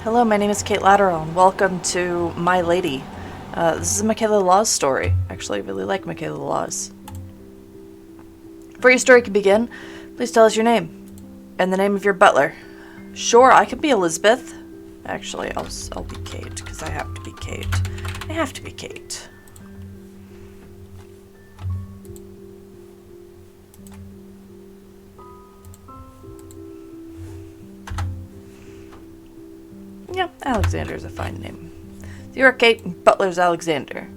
Hello, my name is Kate Latterall, and welcome to My Lady. This is a Michaela Laws story. Actually, I really like Michaela Laws. Before your story can begin, please tell us your name and the name of your butler. Sure, I could be Elizabeth. Actually, I'll be Kate, because I have to be Kate. I have to be Kate. Yeah, Alexander is a fine name. You are Kate, and Butler's Alexander.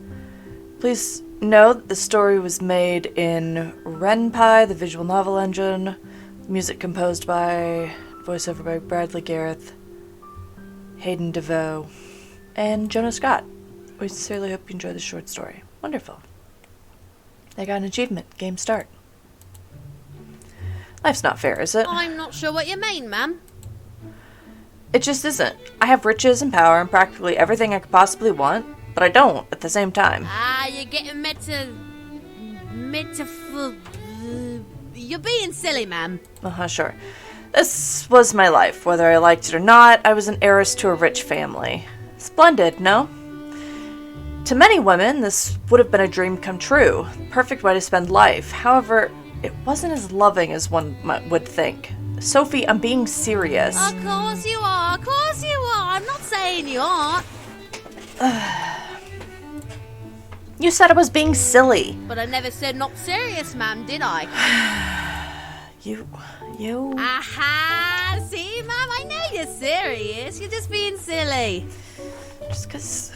Please know that the story was made in Ren'Py, the visual novel engine, music composed by, voiceover by Bradley Gareth, Hayden DeVoe, and Jonah Scott. We sincerely hope you enjoy the short story. Wonderful. I got an achievement. Game start. Life's not fair, is it? I'm not sure what you mean, ma'am. It just isn't. I have riches and power and practically everything I could possibly want, but I don't at the same time. You're getting you're being silly, ma'am. Sure. This was my life. Whether I liked it or not, I was an heiress to a rich family. Splendid, no? To many women, this would have been a dream come true. Perfect way to spend life. However, it wasn't as loving as one would think. Sophie, I'm being serious. Of course you are. Of course you are. I'm not saying you aren't. You said I was being silly. But I never said not serious, ma'am, did I? You... Aha! See, ma'am, I know you're serious. You're just being silly. Just 'cause...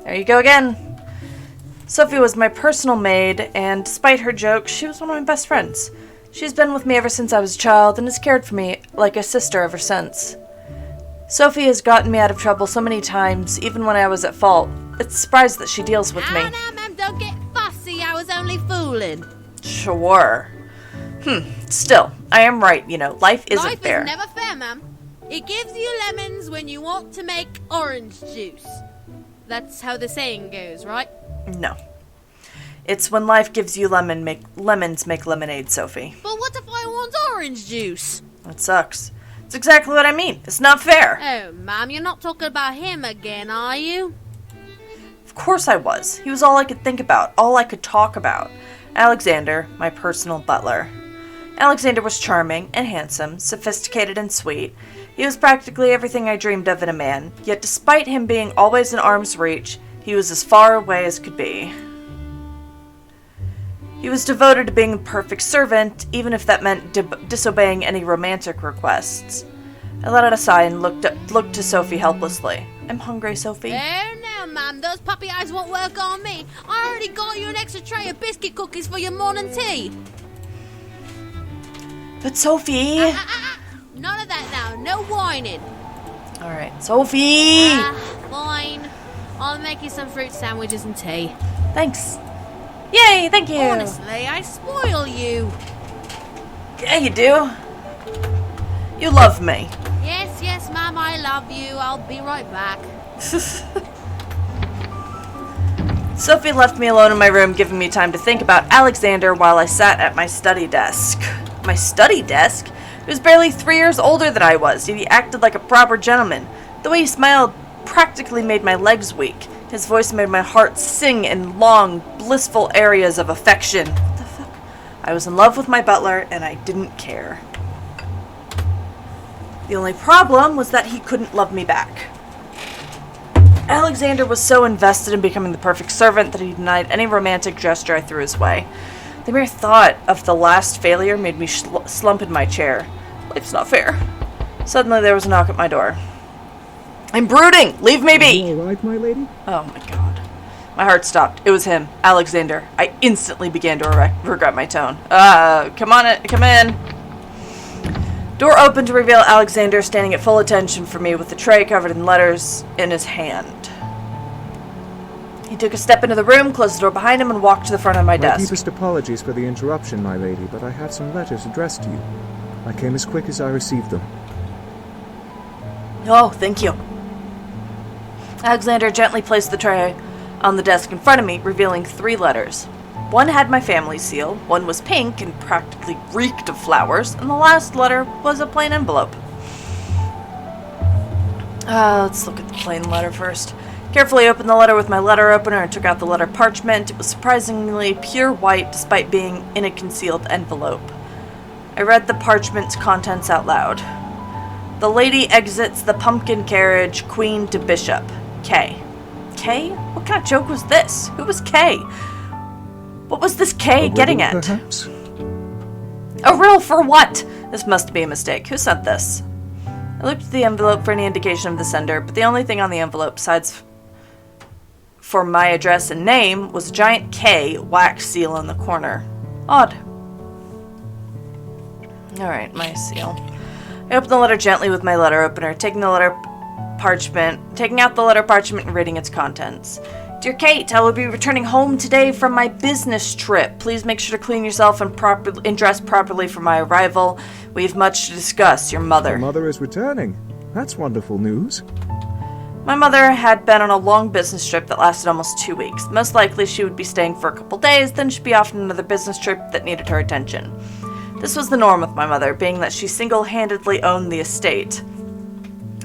There you go again. Sophie was my personal maid, and despite her jokes, she was one of my best friends. She's been with me ever since I was a child and has cared for me like a sister ever since. Sophie has gotten me out of trouble so many times, even when I was at fault. It's a surprise that she deals with me. Now, ma'am, don't get fussy. I was only fooling. Sure. Still, I am right, life isn't fair. Life is never fair, ma'am. It gives you lemons when you want to make orange juice. That's how the saying goes, right? No. It's when life gives you lemons make lemonade, Sophie. But what if I want orange juice? That sucks. It's exactly what I mean. It's not fair. Oh, ma'am, you're not talking about him again, are you? Of course I was. He was all I could think about, all I could talk about. Alexander, my personal butler. Alexander was charming and handsome, sophisticated and sweet. He was practically everything I dreamed of in a man, yet despite him being always in arm's reach, he was as far away as could be. He was devoted to being a perfect servant, even if that meant disobeying any romantic requests. I let out a sigh and looked to Sophie helplessly. I'm hungry, Sophie. Oh, no, ma'am. Those puppy eyes won't work on me. I already got you an extra tray of biscuit cookies for your morning tea. But Sophie... None of that now. No whining. All right, Sophie! Fine. I'll make you some fruit sandwiches and tea. Thanks. Yay, thank you. Honestly, I spoil you. Yeah, you do. You love me. Yes, ma'am, I love you. I'll be right back. Sophie left me alone in my room, giving me time to think about Alexander while I sat at my study desk. My study desk? He was barely 3 years older than I was, yet he acted like a proper gentleman. The way he smiled practically made my legs weak. His voice made my heart sing in long, blissful areas of affection. What the fuck? I was in love with my butler, and I didn't care. The only problem was that he couldn't love me back. Alexander was so invested in becoming the perfect servant that he denied any romantic gesture I threw his way. The mere thought of the last failure made me slump in my chair. Life's not fair. Suddenly there was a knock at my door. I'm brooding! Leave me be! You all right, my lady? Oh my god. My heart stopped. It was him, Alexander. I instantly began to regret my tone. Come in. Door opened to reveal Alexander standing at full attention for me with the tray covered in letters in his hand. He took a step into the room, closed the door behind him, and walked to the front of my desk. My deepest apologies for the interruption, my lady, but I have some letters addressed to you. I came as quick as I received them. Oh, thank you. Alexander gently placed the tray on the desk in front of me, revealing 3 letters. One had my family seal, one was pink and practically reeked of flowers, and the last letter was a plain envelope. Let's look at the plain letter first. Carefully opened the letter with my letter opener and took out the letter parchment. It was surprisingly pure white despite being in a concealed envelope. I read the parchment's contents out loud. The lady exits the pumpkin carriage, queen to bishop. K. K? What kind of joke was this? Who was K? What was this K getting at? Perhaps? A riddle for what? This must be a mistake. Who sent this? I looked at the envelope for any indication of the sender, but the only thing on the envelope, besides for my address and name, was a giant K wax seal in the corner. Odd. Alright, my seal. I opened the letter gently with my letter opener, taking out the letter parchment and reading its contents. Dear Kate, I will be returning home today from my business trip. Please make sure to clean yourself and dress properly for my arrival. We have much to discuss. Your mother. Your mother is returning. That's wonderful news. My mother had been on a long business trip that lasted almost 2 weeks. Most likely she would be staying for a couple days, then she'd be off on another business trip that needed her attention. This was the norm with my mother, being that she single-handedly owned the estate.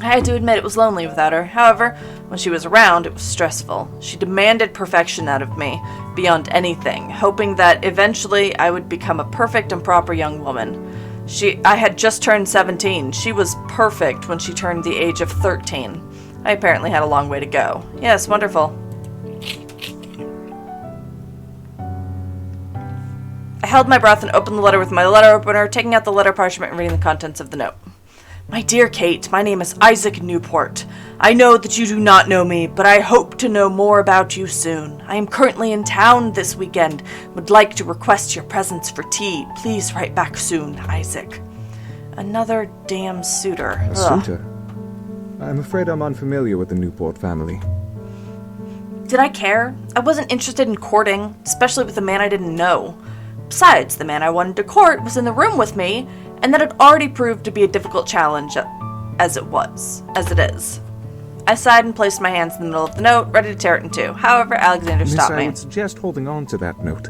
I had to admit it was lonely without her. However, when she was around, it was stressful. She demanded perfection out of me, beyond anything, hoping that eventually I would become a perfect and proper young woman. I had just turned 17. She was perfect when she turned the age of 13. I apparently had a long way to go. Yes, wonderful. I held my breath and opened the letter with my letter opener, taking out the letter parchment and reading the contents of the note. My dear Kate, my name is Isaac Newport. I know that you do not know me, but I hope to know more about you soon. I am currently in town this weekend. Would like to request your presence for tea. Please write back soon, Isaac. Another damn suitor. A suitor? I'm afraid I'm unfamiliar with the Newport family. Did I care? I wasn't interested in courting, especially with a man I didn't know. Besides, the man I wanted to court was in the room with me, and that had already proved to be a difficult challenge as it is. I sighed and placed my hands in the middle of the note, ready to tear it in two. However, Alexander stopped me. I would suggest holding on to that note.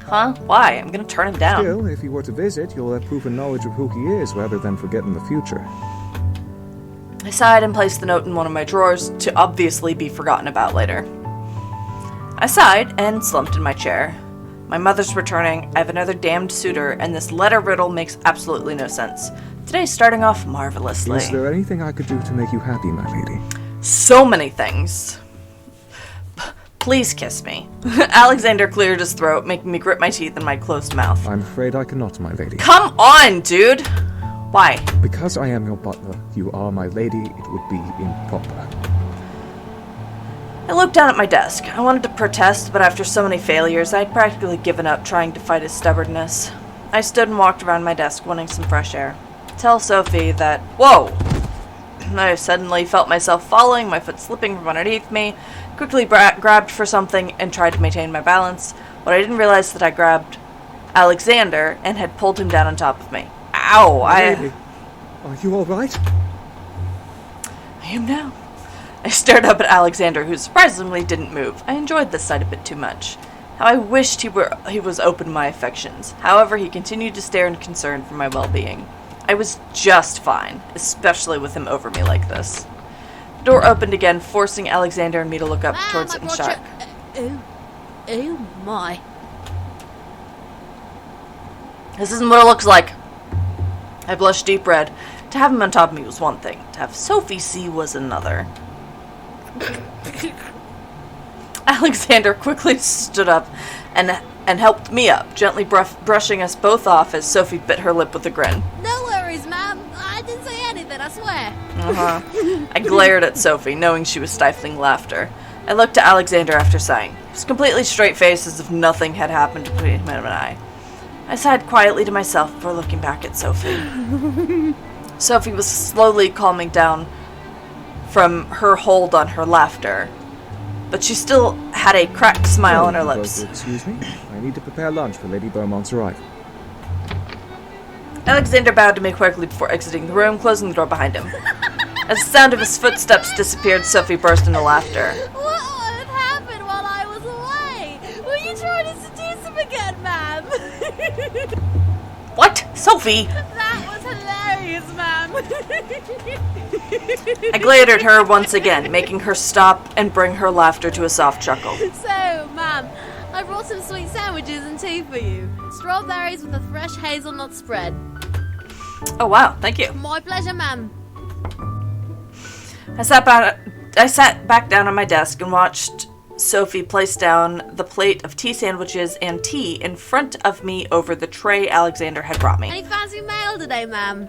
Huh? Why? I'm gonna turn him down. Still, if he were to visit, you'll have proof and knowledge of who he is, rather than forgetting the future. I sighed and placed the note in one of my drawers, to obviously be forgotten about later. I sighed and slumped in my chair. My mother's returning, I have another damned suitor, and this letter riddle makes absolutely no sense. Today's starting off marvelously. Is there anything I could do to make you happy, my lady? So many things. Please kiss me. Alexander cleared his throat, making me grit my teeth in my closed mouth. I'm afraid I cannot, my lady. Come on, dude! Why? Because I am your butler, you are my lady, it would be improper. I looked down at my desk. I wanted to protest, but after so many failures, I had practically given up trying to fight his stubbornness. I stood and walked around my desk, wanting some fresh air. Tell Sophie that... Whoa! I suddenly felt myself falling, my foot slipping from underneath me, quickly grabbed for something and tried to maintain my balance, but I didn't realize that I grabbed Alexander and had pulled him down on top of me. Ow! Lady, are you alright? I am now. I stared up at Alexander, who surprisingly didn't move. I enjoyed this sight a bit too much. How I wished he was open to my affections. However, he continued to stare in concern for my well-being. I was just fine, especially with him over me like this. The door opened again, forcing Alexander and me to look up towards it in shock. Oh my. This isn't what it looks like. I blushed deep red. To have him on top of me was one thing. To have Sophie see was another. Alexander quickly stood up and helped me up, gently brushing us both off as Sophie bit her lip with a grin. No worries, ma'am. I didn't say anything, I swear. I glared at Sophie, knowing she was stifling laughter. I looked to Alexander after sighing. He was completely straight-faced, as if nothing had happened between him and I. I sighed quietly to myself before looking back at Sophie. Sophie was slowly calming down from her hold on her laughter, but she still had a cracked smile on her lips. Excuse me, I need to prepare lunch for Lady Beaumont's arrival. Alexander bowed to me quickly before exiting the room, closing the door behind him. As the sound of his footsteps disappeared, Sophie burst into laughter. What would happen while I was away? Were you trying to seduce him again, ma'am? What? Sophie? That was hilarious, ma'am. ma'am. I glared at her once again, making her stop and bring her laughter to a soft chuckle. So, ma'am, I brought some sweet sandwiches and tea for you. Strawberries with a fresh hazelnut spread. Oh wow, thank you. My pleasure, ma'am. I sat back down on my desk and watched Sophie place down the plate of tea sandwiches and tea in front of me over the tray Alexander had brought me. Any fancy mail today, ma'am?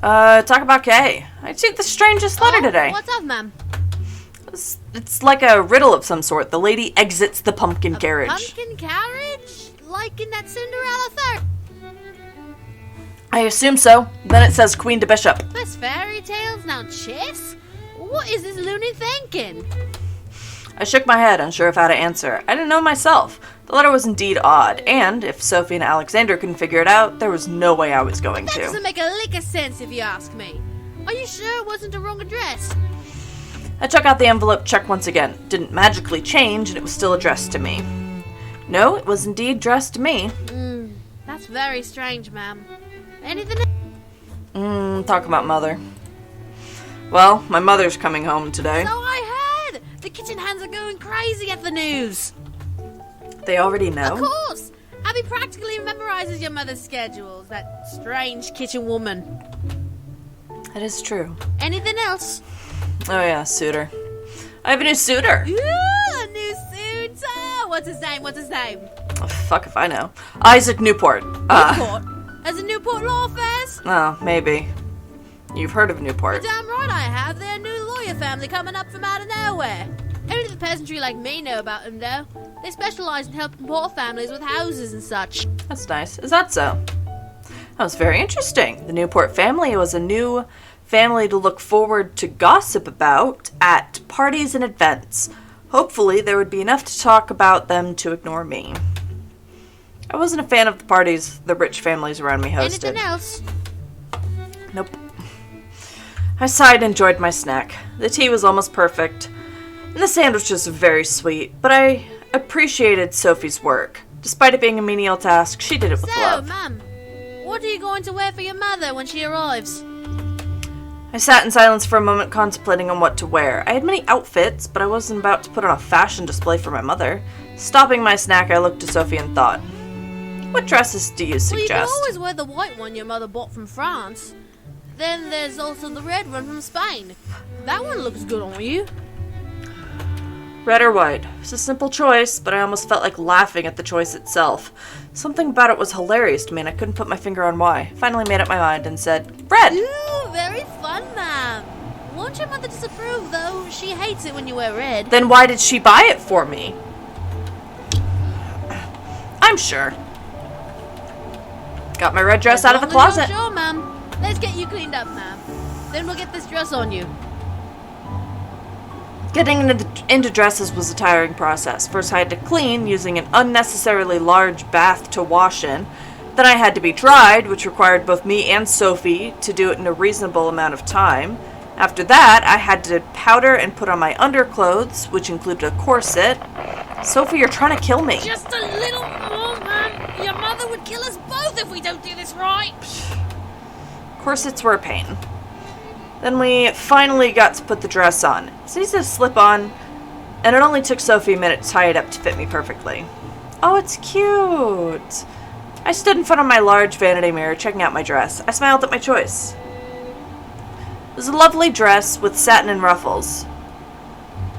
Talk about Kay. I received the strangest letter today. What's up, ma'am? It's like a riddle of some sort. The lady exits the pumpkin carriage. Pumpkin carriage? Like in that Cinderella fairy? I assume so. Then it says Queen to Bishop. That's fairy tales, now chess? What is this loony thinking? I shook my head, unsure of how to answer. I didn't know myself. The letter was indeed odd, and if Sophie and Alexander couldn't figure it out, there was no way I was going That to. doesn't make a lick of sense if you ask me. Are you sure it wasn't a wrong address? I took out the envelope, checked once again. Didn't magically change, and it was still addressed to me. No, it was indeed addressed to me. That's very strange, ma'am. Anything? Talk about mother. Well, my mother's coming home today. So I heard! The kitchen hands are going crazy at the news. They already Of know? course! Abby practically memorizes your mother's schedules, that strange kitchen woman. That is true. Anything else? Oh yeah, suitor. I have a new suitor. Ooh, a new suitor! What's his name? Oh, fuck if I know. Isaac Newport. Newport? As in Newport Law Affairs? Oh, maybe. You've heard of You're Newport. damn right I have. They're a new lawyer family coming up from out of nowhere. Only the peasantry like me know about them, though. They specialize in helping poor families with houses and such. That's nice. Is that so? That was very interesting. The Newport family was a new family to look forward to gossip about at parties and events. Hopefully, there would be enough to talk about them to ignore me. I wasn't a fan of the parties the rich families around me hosted. Anything else? Nope. I sighed and enjoyed my snack. The tea was almost perfect, and the sandwiches were very sweet, but I appreciated Sophie's work. Despite it being a menial task, she did it with So, love. Mum, what are you going to wear for your mother when she arrives? I sat in silence for a moment, contemplating on what to wear. I had many outfits, but I wasn't about to put on a fashion display for my mother. Stopping my snack, I looked to Sophie and thought, what dresses do you Well, you can suggest? always wear the white one your mother bought from France. Then there's also the red one from Spain. That one looks good on you. Red or white? It's a simple choice, but I almost felt like laughing at the choice itself. Something about it was hilarious to me, and I couldn't put my finger on why. I finally made up my mind and said, red! Ooh, very fun, ma'am. Won't your mother disapprove, though? She hates it when you wear red. Then why did she buy it for me? I'm sure. Got my red dress out of the As long as closet. you're sure, ma'am. Let's get you cleaned up, ma'am. Then we'll get this dress on you. Getting into dresses was a tiring process. First I had to clean using an unnecessarily large bath to wash in. Then I had to be dried, which required both me and Sophie to do it in a reasonable amount of time. After that, I had to powder and put on my underclothes, which included a corset. Sophie, you're trying to kill me. Just a little more, ma'am. Your mother would kill us both if we don't do this right. Corsets were a pain. Then we finally got to put the dress on. It's easy to slip on, and it only took Sophie a minute to tie it up to fit me perfectly. Oh, it's cute. I stood in front of my large vanity mirror, checking out my dress. I smiled at my choice. It was a lovely dress with satin and ruffles.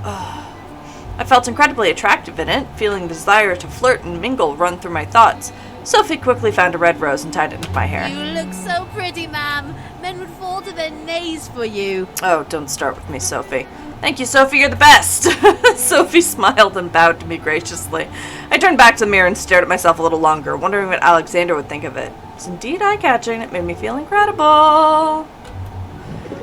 I felt incredibly attractive in it, feeling the desire to flirt and mingle run through my thoughts. Sophie quickly found a red rose and tied it into my hair. You look so pretty, ma'am. Men would fall to their knees for you. Oh, don't start with me, Sophie. Thank you, Sophie, you're the best. Sophie smiled and bowed to me graciously. I turned back to the mirror and stared at myself a little longer, wondering what Alexander would think of it. It was indeed eye-catching. It made me feel incredible.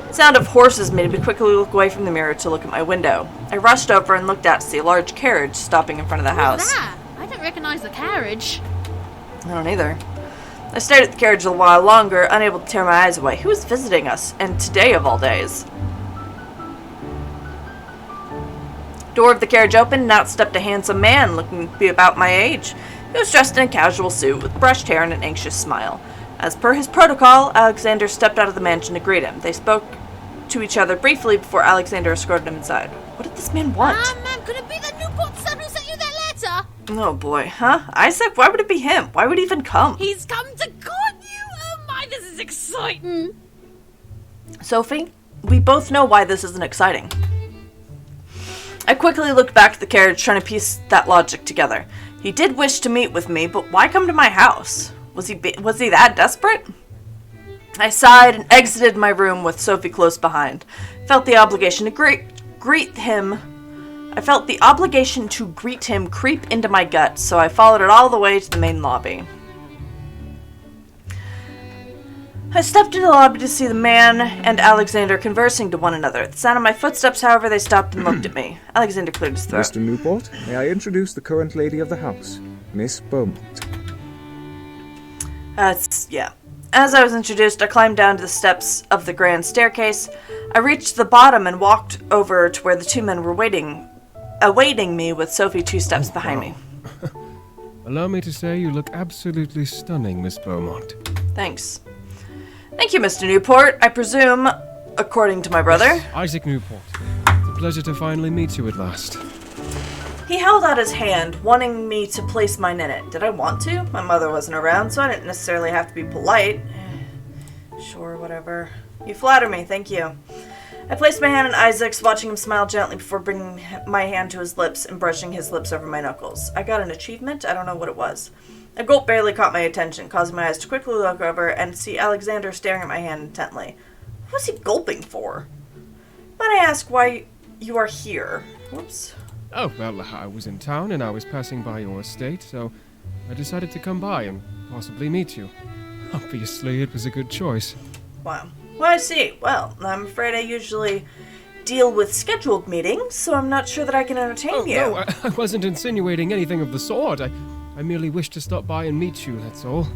The sound of horses made me quickly look away from the mirror to look at my window. I rushed over and looked out to see a large carriage stopping in front of the house. What's that? I don't recognize the carriage. I don't either. I stared at the carriage a while longer, unable to tear my eyes away. Who was visiting us? And today of all days. Door of the carriage opened, and out stepped a handsome man looking to be about my age. He was dressed in a casual suit with brushed hair and an anxious smile. As per his protocol, Alexander stepped out of the mansion to greet him. They spoke to each other briefly before Alexander escorted him inside. What did this man want? Ma'am, could it be the Newport son who sent you that letter? Oh boy, huh? Isaac, why would it be him? Why would he even come? He's come to court you! Oh my, this is exciting! Sophie, we both know why this isn't exciting. I quickly looked back at the carriage, trying to piece that logic together. He did wish to meet with me, but why come to my house? Was he that desperate? I sighed and exited my room with Sophie close behind. Felt the obligation to greet him. I felt the obligation to greet him creep into my gut, so I followed it all the way to the main lobby. I stepped into the lobby to see the man and Alexander conversing to one another. At the sound of my footsteps, however, they stopped and looked at me. Alexander cleared his throat. Mr. Newport, may I introduce the current lady of the house, Miss Beaumont. Yeah. As I was introduced, I climbed down to the steps of the grand staircase. I reached the bottom and walked over to where the two men were awaiting me with Sophie 2 steps behind me. Allow me to say you look absolutely stunning, Miss Beaumont. Thanks. Thank you, Mr. Newport. I presume, according to my brother... Yes, Isaac Newport. It's a pleasure to finally meet you at last. He held out his hand, wanting me to place mine in it. Did I want to? My mother wasn't around, so I didn't necessarily have to be polite. Sure, whatever. You flatter me, thank you. I placed my hand in Isaac's, watching him smile gently before bringing my hand to his lips and brushing his lips over my knuckles. I got an achievement? I don't know what it was. A gulp barely caught my attention, causing my eyes to quickly look over and see Alexander staring at my hand intently. What was he gulping for? Might I ask why you are here? Whoops. Oh, well, I was in town and I was passing by your estate, so I decided to come by and possibly meet you. Obviously, it was a good choice. Wow. Well, I see. Well, I'm afraid I usually deal with scheduled meetings, so I'm not sure that I can entertain you. No, I wasn't insinuating anything of the sort. I merely wished to stop by and meet you, that's all.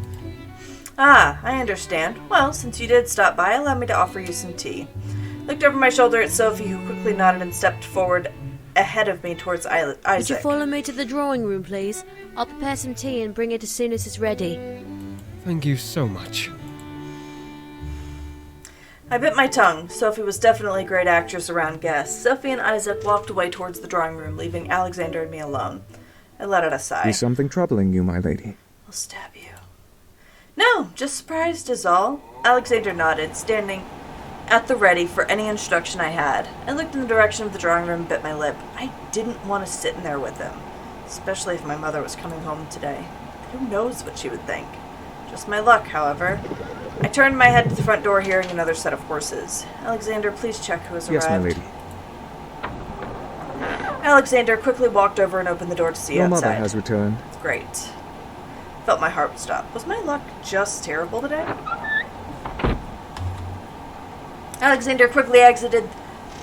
Ah, I understand. Well, since you did stop by, allow me to offer you some tea. Looked over my shoulder at Sophie, who quickly nodded and stepped forward ahead of me towards Isaac. Would you follow me to the drawing room, please? I'll prepare some tea and bring it as soon as it's ready. Thank you so much. I bit my tongue. Sophie was definitely a great actress around guests. Sophie and Isaac walked away towards the drawing room, leaving Alexander and me alone. I let out a sigh. Is something troubling you, my lady? I'll stab you. No, just surprised is all. Alexander nodded, standing at the ready for any instruction I had. I looked in the direction of the drawing room and bit my lip. I didn't want to sit in there with him, especially if my mother was coming home today. Who knows what she would think? Just my luck, however. I turned my head to the front door, hearing another set of horses. Alexander, please check who has arrived. Yes, my lady. Alexander quickly walked over and opened the door to see Your outside. mother has returned. Great. Felt my heart stop. Was my luck just terrible today? Alexander quickly exited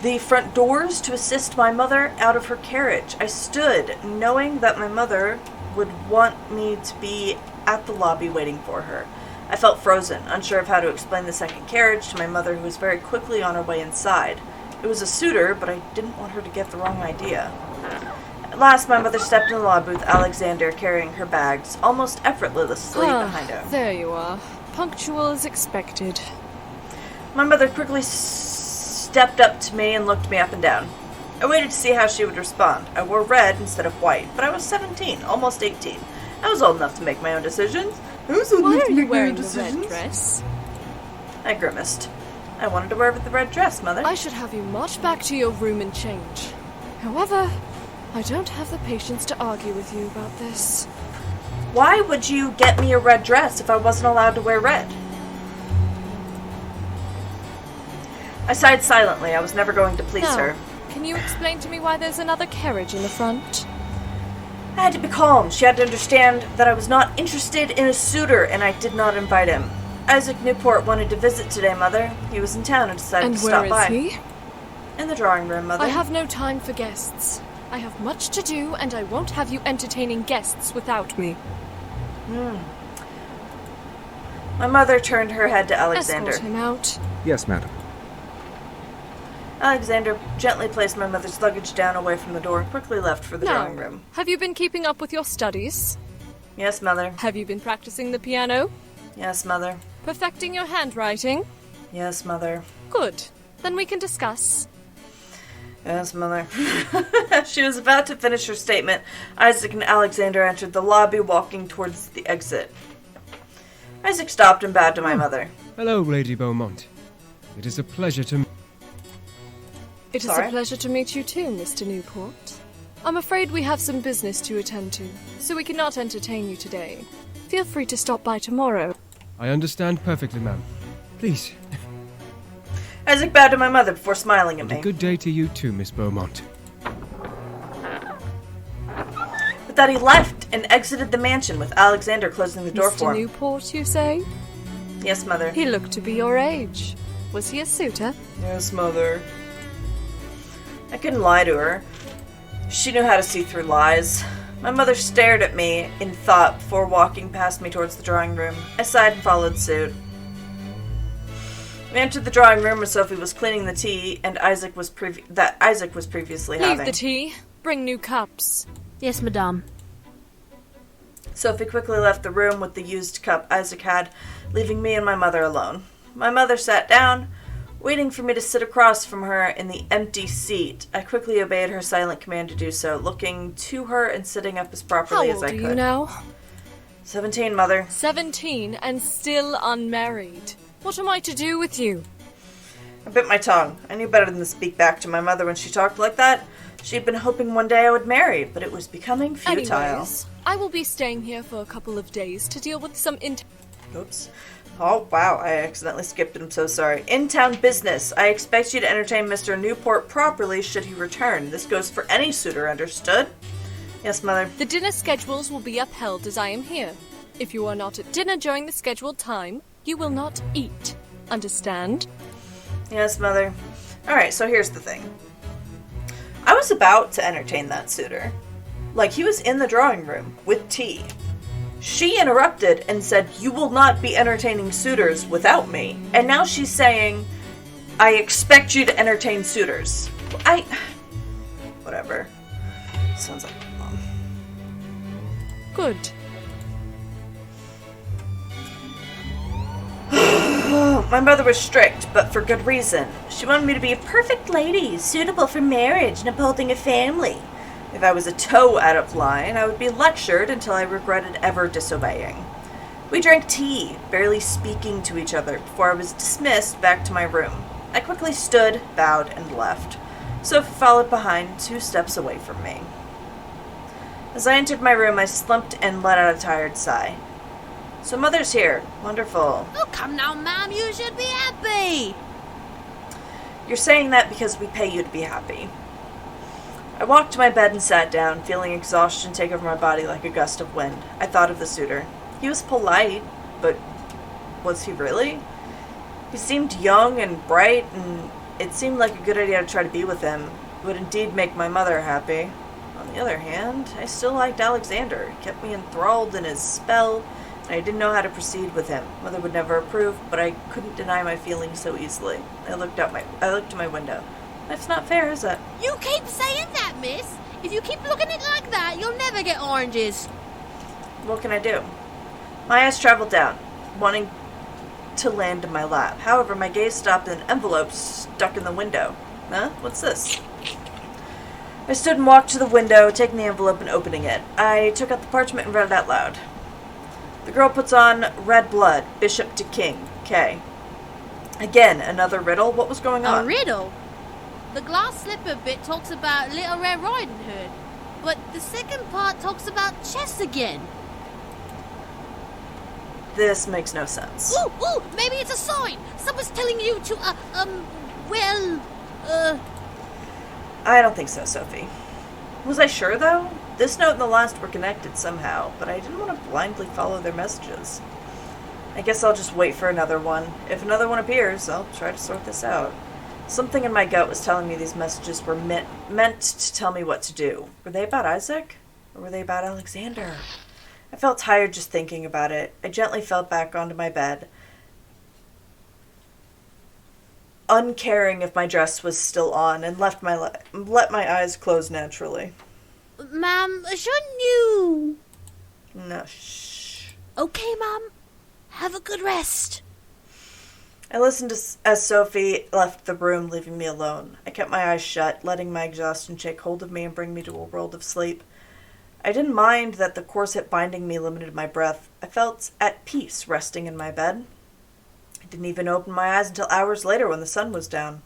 the front doors to assist my mother out of her carriage. I stood, knowing that my mother would want me to be at the lobby waiting for her. I felt frozen, unsure of how to explain the second carriage to my mother, who was very quickly on her way inside. It was a suitor, but I didn't want her to get the wrong idea. At last, my mother stepped in the lobby with Alexander carrying her bags, almost effortlessly behind her. There you are. Punctual as expected. My mother quickly stepped up to me and looked me up and down. I waited to see how she would respond. I wore red instead of white, but I was 17, almost 18. I was old enough to make my own decisions. Why are you wearing the red dress? I grimaced. I wanted to wear the red dress, Mother. I should have you march back to your room and change. However, I don't have the patience to argue with you about this. Why would you get me a red dress if I wasn't allowed to wear red? I sighed silently. I was never going to please her. Can you explain to me why there's another carriage in the front? I had to be calm. She had to understand that I was not interested in a suitor, and I did not invite him. Isaac Newport wanted to visit today, Mother. He was in town and decided to stop by. And where is he? In the drawing room, Mother. I have no time for guests. I have much to do, and I won't have you entertaining guests without me. My mother turned her head to Alexander. Escort him out. Yes, madam. Alexander gently placed my mother's luggage down away from the door and quickly left for the drawing room. Have you been keeping up with your studies? Yes, Mother. Have you been practicing the piano? Yes, Mother. Perfecting your handwriting? Yes, Mother. Good. Then we can discuss. Yes, Mother. She was about to finish her statement. Isaac and Alexander entered the lobby, walking towards the exit. Isaac stopped and bowed to my mother. Hello, Lady Beaumont. It is a pleasure to... It is Sorry? a pleasure to meet you too, Mr. Newport. I'm afraid we have some business to attend to, so we cannot entertain you today. Feel free to stop by tomorrow. I understand perfectly, ma'am. Please. Isaac bowed to my mother before smiling at A me. good day to you too, Miss Beaumont. With that, he left and exited the mansion, with Alexander closing the door for Mr. him. Newport, you say? Yes, Mother. He looked to be your age. Was he a suitor? Yes, Mother. I couldn't lie to her. She knew how to see through lies. My mother stared at me in thought before walking past me towards the drawing room. I sighed and followed suit. We entered the drawing room where Sophie was cleaning the tea and Isaac was previously Leave having. the tea. Bring new cups. Yes, madame. Sophie quickly left the room with the used cup Isaac had, leaving me and my mother alone. My mother sat down, waiting for me to sit across from her in the empty seat. I quickly obeyed her silent command to do so, looking to her and sitting up as How properly as old I are could. you now? 17, Mother. 17 and still unmarried. What am I to do with you? I bit my tongue. I knew better than to speak back to my mother when she talked like that. She'd been hoping one day I would marry, but it was becoming futile. Anyways, I will be staying here for a couple of days to deal with some Oops. Oh, wow, I accidentally skipped it. I'm so sorry. In-town business. I expect you to entertain Mr. Newport properly should he return. This goes for any suitor, understood? Yes, Mother. The dinner schedules will be upheld as I am here. If you are not at dinner during the scheduled time, you will not eat. Understand? Yes, Mother. Alright, so here's the thing. I was about to entertain that suitor. Like, he was in the drawing room with tea. She interrupted and said, "You will not be entertaining suitors without me." And now she's saying, "I expect you to entertain suitors." Whatever. Sounds like my mom. Good. My mother was strict, but for good reason. She wanted me to be a perfect lady, suitable for marriage and upholding a family. If I was a toe out of line, I would be lectured until I regretted ever disobeying. We drank tea, barely speaking to each other, before I was dismissed back to my room. I quickly stood, bowed, and left. Sophie followed behind, 2 steps away from me. As I entered my room, I slumped and let out a tired sigh. So Mother's here. Wonderful. Oh, come now, ma'am. You should be happy. You're saying that because we pay you to be happy. I walked to my bed and sat down, feeling exhaustion take over my body like a gust of wind. I thought of the suitor. He was polite, but was he really? He seemed young and bright, and it seemed like a good idea to try to be with him. It would indeed make my mother happy. On the other hand, I still liked Alexander. He kept me enthralled in his spell, and I didn't know how to proceed with him. Mother would never approve, but I couldn't deny my feelings so easily. I looked to my window. That's not fair, is it? You keep saying that, miss. If you keep looking at it like that, you'll never get oranges. What can I do? My eyes traveled down, wanting to land in my lap. However, my gaze stopped at an envelope stuck in the window. Huh? What's this? I stood and walked to the window, taking the envelope and opening it. I took out the parchment and read it out loud. The girl puts on red blood, bishop to king, K. Again, another riddle? What was going on? A riddle? The glass slipper bit talks about Little Red Riding Hood, but the second part talks about chess again. This makes no sense. Ooh, maybe it's a sign. Someone's telling you to, I don't think so, Sophie. Was I sure, though? This note and the last were connected somehow, but I didn't want to blindly follow their messages. I guess I'll just wait for another one. If another one appears, I'll try to sort this out. Something in my gut was telling me these messages were meant to tell me what to do. Were they about Isaac? Or were they about Alexander? I felt tired just thinking about it. I gently fell back onto my bed, uncaring if my dress was still on, and let my eyes close naturally. Ma'am, shouldn't you? No, shh. Okay, Ma'am. Have a good rest. I listened as Sophie left the room, leaving me alone. I kept my eyes shut, letting my exhaustion take hold of me and bring me to a world of sleep. I didn't mind that the corset binding me limited my breath. I felt at peace resting in my bed. I didn't even open my eyes until hours later when the sun was down.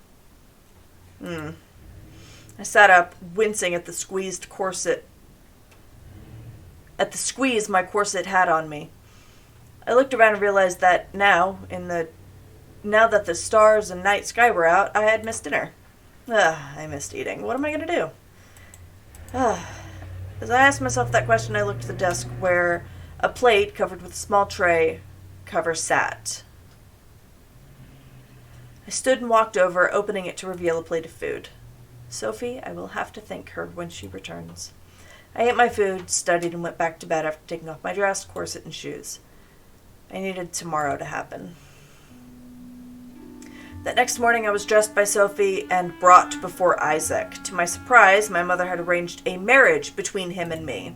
I sat up, wincing at the squeeze my corset had on me. I looked around and realized that now that the stars and night sky were out, I had missed dinner. I missed eating. What am I going to do? As I asked myself that question, I looked at the desk where a plate covered with a small tray cover sat. I stood and walked over, opening it to reveal a plate of food. Sophie, I will have to thank her when she returns. I ate my food, studied, and went back to bed after taking off my dress, corset, and shoes. I needed tomorrow to happen. That next morning I was dressed by Sophie and brought before Isaac. To my surprise, my mother had arranged a marriage between him and me.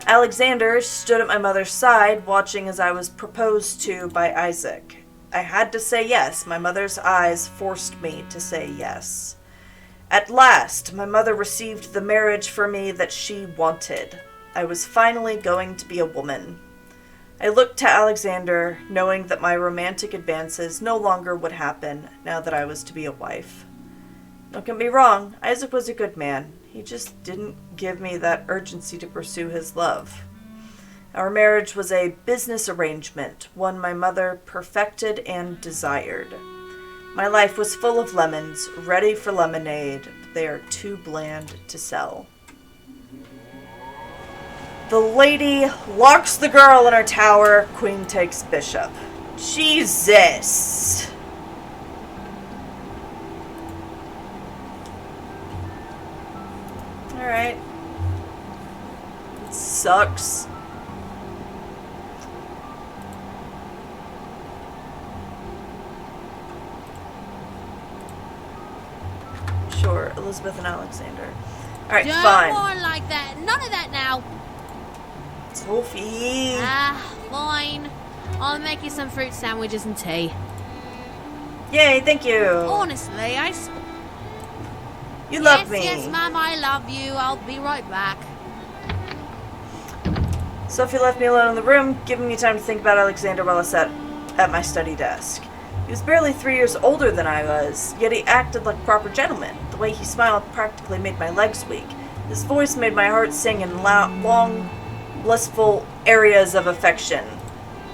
Alexander stood at my mother's side, watching as I was proposed to by Isaac. I had to say yes. My mother's eyes forced me to say yes. At last, my mother received the marriage for me that she wanted. I was finally going to be a woman. I looked to Alexander, knowing that my romantic advances no longer would happen now that I was to be a wife. Don't get me wrong, Isaac was a good man. He just didn't give me that urgency to pursue his love. Our marriage was a business arrangement, one my mother perfected and desired. My life was full of lemons, ready for lemonade, but they are too bland to sell. The lady locks the girl in her tower. Queen takes bishop. Jesus! Alright. It sucks. Sure, Elizabeth and Alexander. Alright, Don't fine. mourn like that. None of that now. Sophie. Fine. I'll make you some fruit sandwiches and tea. Yay, thank you. Honestly, You love me. Yes, Mum, I love you. I'll be right back. Sophie left me alone in the room, giving me time to think about Alexander while I sat at my study desk. He was barely 3 years older than I was, yet he acted like a proper gentleman. The way he smiled practically made my legs weak. His voice made my heart sing in long, blissful areas of affection.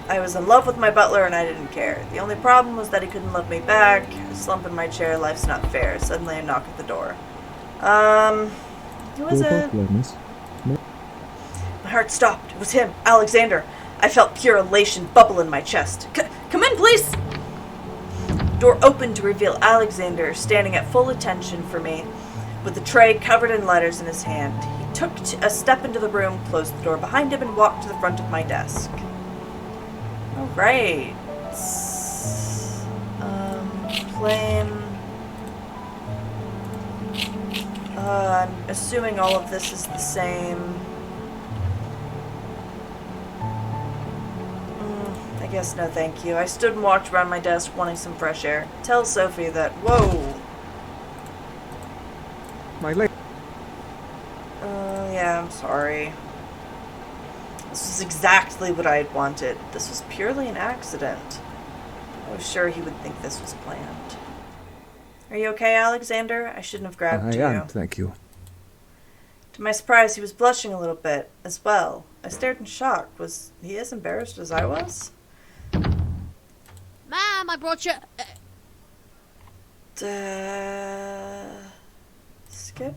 I was in love with my butler and I didn't care. The only problem was that he couldn't love me back. I slump in my chair, life's not fair. Suddenly a knock at the door. Who was it? My heart stopped. It was him, Alexander. I felt pure elation bubble in my chest. Come in, please! The door opened to reveal Alexander standing at full attention for me, with the tray covered in letters in his hand. He took a step into the room, closed the door behind him, and walked to the front of my desk. Alright. Plain. I'm assuming all of this is the same. I guess no thank you. I stood and walked around my desk wanting some fresh air. Tell Sophie that, whoa. My lady. Yeah, I'm sorry. This was exactly what I had wanted. This was purely an accident. I was sure he would think this was planned. Are you okay, Alexander? I shouldn't have grabbed you. I am, thank you. To my surprise, he was blushing a little bit as well. I stared in shock. Was he as embarrassed as I was? Ma'am, I brought you... Skip?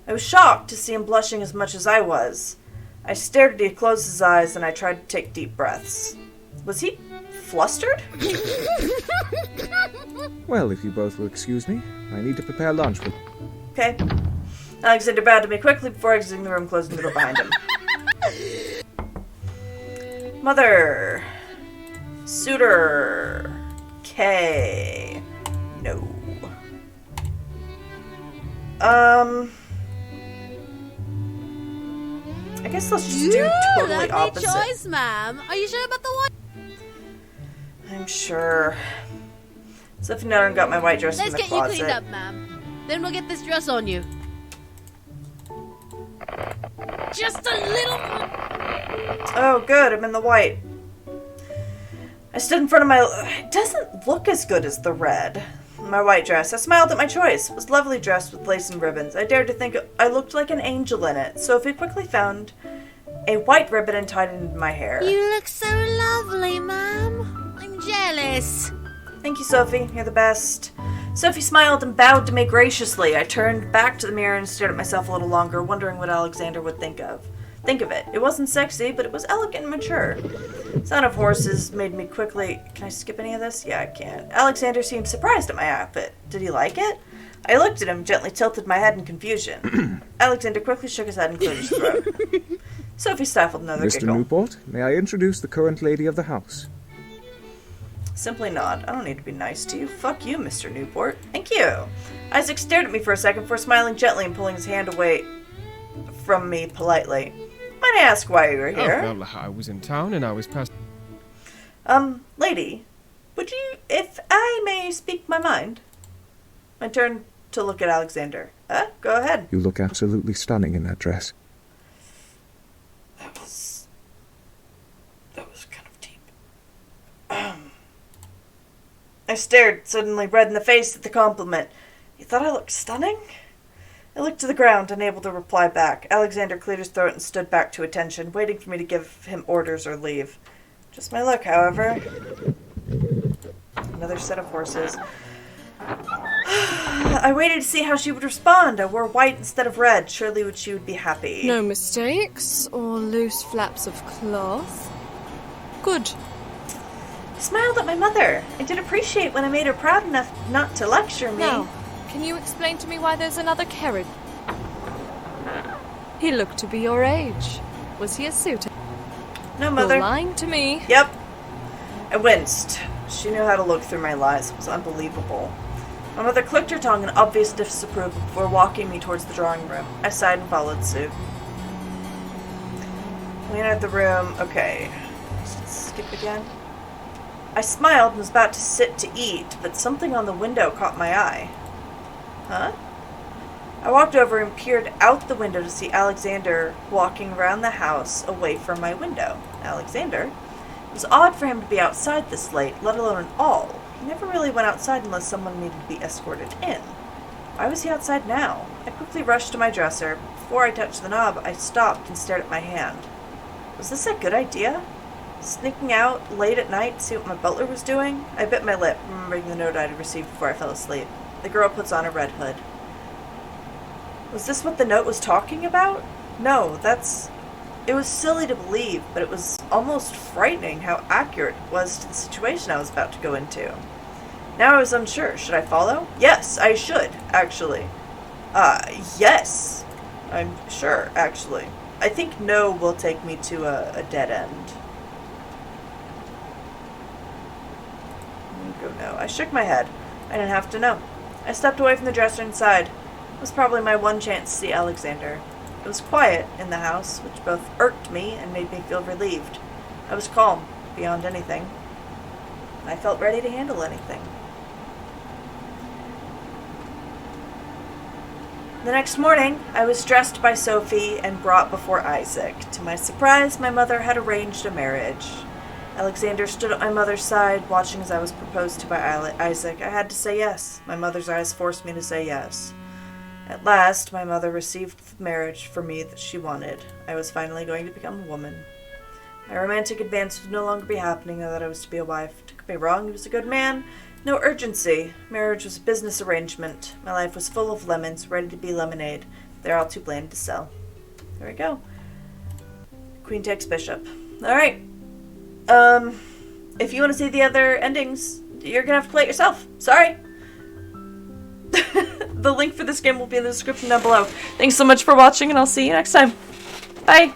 I was shocked to see him blushing as much as I was. I stared at him, closed his eyes, and I tried to take deep breaths. Was he flustered? Well, if you both will excuse me, I need to prepare lunch for... Okay. Alexander bowed to me quickly before exiting the room, closing the door behind him. Mother. Suitor. K. No. I guess let's just do totally lovely opposite. choice, ma'am. Are you sure about the one? I'm sure. Sophie Nutter got my white dress Let's from the get closet. you cleaned up, ma'am. Then we'll get this dress on you. Just a little more. Oh, good. I'm in the white. I stood in front of my... It doesn't look as good as the red. My white dress. I smiled at my choice. It was lovely dressed with lace and ribbons. I dared to think I looked like an angel in it. Sophie quickly found a white ribbon and tied it into my hair. You look so lovely, ma'am. I'm jealous. Thank you, Sophie. You're the best. Sophie smiled and bowed to me graciously. I turned back to the mirror and stared at myself a little longer, wondering what Alexander would think of it. It wasn't sexy, but it was elegant and mature. Sound of horses made me quickly... Can I skip any of this? Yeah, I can. Alexander seemed surprised at my outfit. Did he like it? I looked at him, gently tilted my head in confusion. Alexander quickly shook his head and cleared his throat. Sophie stifled another Mr. giggle. Newport, may I introduce the current lady of the house? Simply nod. I don't need to be nice to you. Fuck you, Mr. Newport. Thank you. Isaac stared at me for a second before smiling gently and pulling his hand away from me politely. Might I ask why you were here? Oh, well, I was in town and I was past... Lady, would you, if I may speak my mind? I turned to look at Alexander. Go ahead. You look absolutely stunning in that dress. That was kind of deep. I stared, suddenly red in the face at the compliment. You thought I looked stunning? I looked to the ground, unable to reply back. Alexander cleared his throat and stood back to attention, waiting for me to give him orders or leave. Just my look, however. Another set of horses. I waited to see how she would respond. I wore white instead of red. Surely she would be happy. No mistakes or loose flaps of cloth. Good. I smiled at my mother. I did appreciate when I made her proud enough not to lecture me. Now, can you explain to me why there's another carriage? He looked to be your age. Was he a suitor? No, Mother. You're lying to me. Yep. I winced. She knew how to look through my lies. It was unbelievable. My mother clicked her tongue in obvious disapproval before walking me towards the drawing room. I sighed and followed suit. We entered the room. Okay. Let's skip again. I smiled and was about to sit to eat, but something on the window caught my eye. Huh? I walked over and peered out the window to see Alexander walking around the house away from my window. Alexander? It was odd for him to be outside this late, let alone at all. He never really went outside unless someone needed to be escorted in. Why was he outside now? I quickly rushed to my dresser. Before I touched the knob, I stopped and stared at my hand. Was this a good idea? Sneaking out late at night to see what my butler was doing? I bit my lip, remembering the note I had received before I fell asleep. The girl puts on a red hood. Was this what the note was talking about? No, it was silly to believe, but it was almost frightening how accurate it was to the situation I was about to go into. Now I was unsure. Should I follow? Yes, I should, actually. Yes. I'm sure, actually. I think no will take me to a dead end. Go no. I shook my head. I didn't have to know. I stepped away from the dresser and sighed. It was probably my one chance to see Alexander. It was quiet in the house, which both irked me and made me feel relieved. I was calm, beyond anything. I felt ready to handle anything. The next morning, I was dressed by Sophie and brought before Isaac. To my surprise, my mother had arranged a marriage. Alexander stood at my mother's side, watching as I was proposed to by Isaac. I had to say yes. My mother's eyes forced me to say yes. At last, my mother received the marriage for me that she wanted. I was finally going to become a woman. My romantic advance would no longer be happening now that I was to be a wife. Don't get me wrong, he was a good man. No urgency. Marriage was a business arrangement. My life was full of lemons, ready to be lemonade. They're all too bland to sell. There we go. Queen takes bishop. Alright. If you want to see the other endings, you're gonna have to play it yourself. Sorry. The link for this game will be in the description down below. Thanks so much for watching, and I'll see you next time. Bye!